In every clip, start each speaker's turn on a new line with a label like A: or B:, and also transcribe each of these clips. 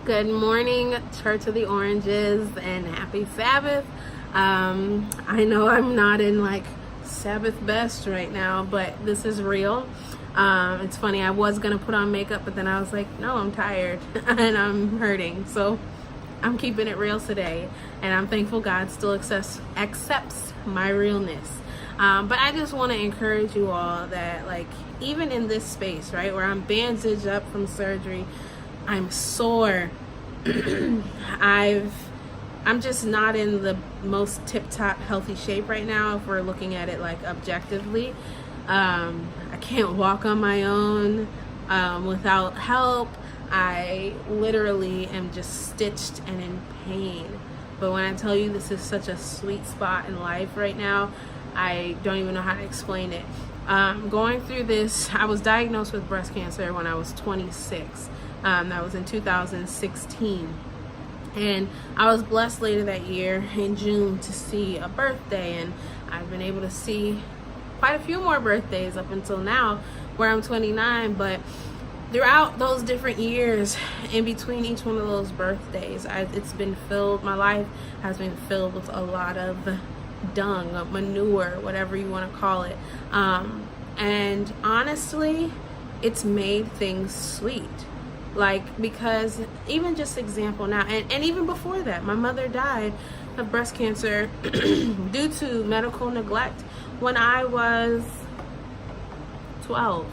A: Good morning, Church of the Oranges, and happy Sabbath. I know I'm not in like Sabbath best right now, but this is real. It's funny, I was gonna put on makeup, but then I was like, no, I'm tired and I'm hurting. So I'm keeping it real today, and I'm thankful God still accepts my realness. But I just want to encourage you all that, like, even in this space, right, where I'm bandaged up from surgery, I'm sore. I'm just not in the most tip-top healthy shape right now if we're looking at it like objectively. I can't walk on my own without help. I literally am just stitched and in pain. But when I tell you this is such a sweet spot in life right now, I don't even know how to explain it. Going through this, I was diagnosed with breast cancer when I was 26. That was in 2016. And I was blessed later that year in June to see a birthday, and I've been able to see quite a few more birthdays up until now, where I'm 29. But throughout those different years, in between each one of those birthdays, my life has been filled with a lot of dung, manure, whatever you want to call it. And honestly, it's made things sweet. Like, because even just example now, and even before that, my mother died of breast cancer due to medical neglect when I was 12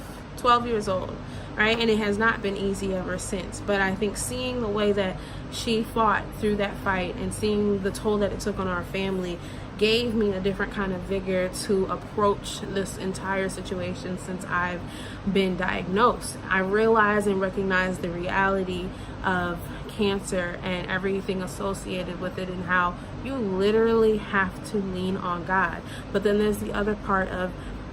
A: years old, right? And it has not been easy ever since. But I think seeing the way that she fought through that fight and seeing the toll that it took on our family gave me a different kind of vigor to approach this entire situation since I've been diagnosed. I realize and recognize the reality of cancer and everything associated with it, and how you literally have to lean on God. But then there's the other part of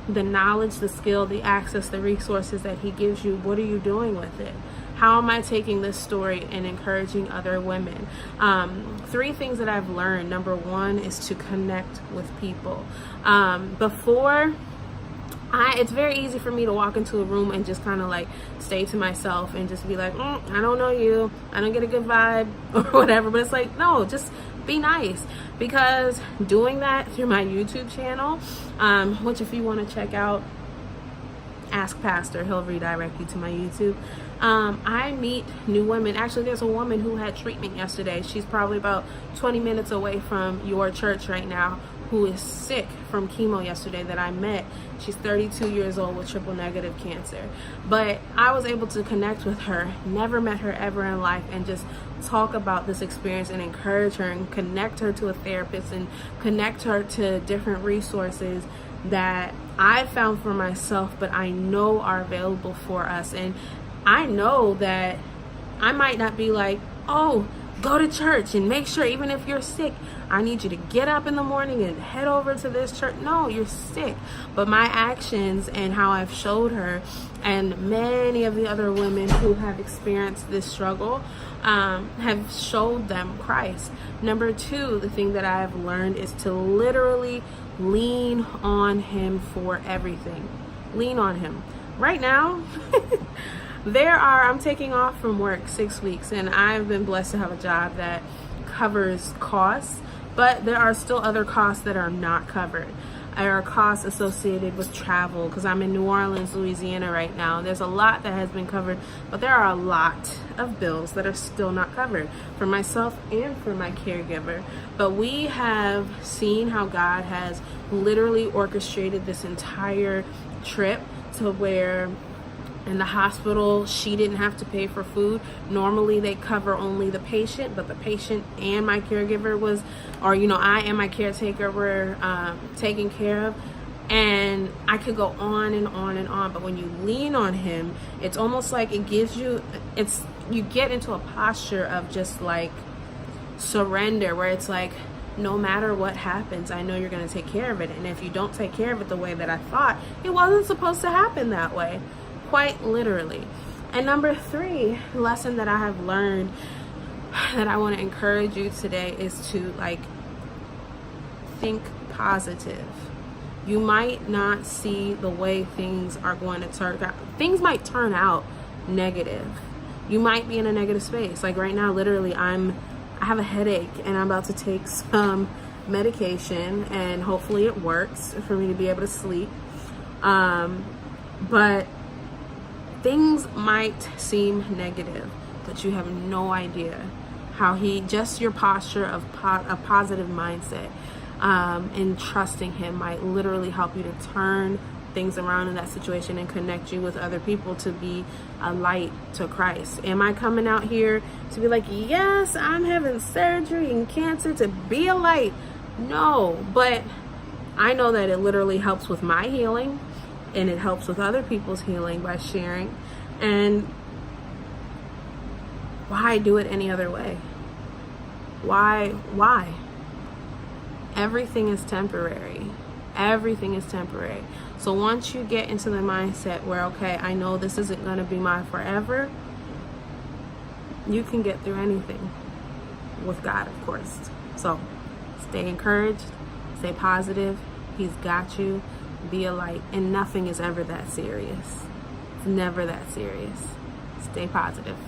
A: the knowledge, the skill, the access, the resources that He gives you. What are you doing with it? How am I taking this story and encouraging other women? 3 things that I've learned. Number 1 is to connect with people. It's very easy for me to walk into a room and just kind of like stay to myself and just be like, I don't know you, I don't get a good vibe or whatever. But it's like, no, just be nice. Because doing that through my YouTube channel, which if you want to check out, Ask Pastor, he'll redirect you to my YouTube. I meet new women. Actually, there's a woman who had treatment yesterday. She's probably about 20 minutes away from your church right now, who is sick from chemo yesterday that I met. She's 32 years old with triple negative cancer. But I was able to connect with her, never met her ever in life, and just talk about this experience and encourage her and connect her to a therapist and connect her to different resources that I found for myself, but I know are available for us. And I know that I might not be like, oh, go to church and make sure, even if you're sick, I need you to get up in the morning and head over to this church. No, you're sick. But my actions and how I've showed her, and many of the other women who have experienced this struggle, have showed them Christ. Number 2, the thing that I've learned is to literally lean on Him for everything. Lean on Him. Right now, I'm taking off from work 6 weeks, and I've been blessed to have a job that covers costs, but there are still other costs that are not covered. There are costs associated with travel, because I'm in New Orleans, Louisiana right now. There's a lot that has been covered, but there are a lot of bills that are still not covered for myself and for my caregiver. But we have seen how God has literally orchestrated this entire trip to where in the hospital, she didn't have to pay for food. Normally they cover only the patient, but the patient and my caregiver I and my caretaker were taken care of. And I could go on and on and on. But when you lean on Him, it's almost like you get into a posture of just like surrender, where it's like, no matter what happens, I know you're going to take care of it. And if you don't take care of it the way that I thought, it wasn't supposed to happen that way. Quite literally. And number 3 lesson that I have learned that I want to encourage you today is to think positive. You might not see the way things are going to turn out. Things might turn out negative, You might be in a negative space. Like right now, literally, I have a headache and I'm about to take some medication and hopefully it works for me to be able to sleep. But things might seem negative, but you have no idea how just your posture of a positive mindset and trusting him might literally help you to turn things around in that situation and connect you with other people to be a light to Christ. Am I coming out here to be like, yes, I'm having surgery and cancer to be a light? No, but I know that it literally helps with my healing and it helps with other people's healing by sharing. And why do it any other way? Why? Everything is temporary. Everything is temporary. So once you get into the mindset where, okay, I know this isn't going to be my forever, you can get through anything with God, of course. So stay encouraged, stay positive. He's got you. Be a light. And nothing is ever that serious. It's never that serious. Stay positive.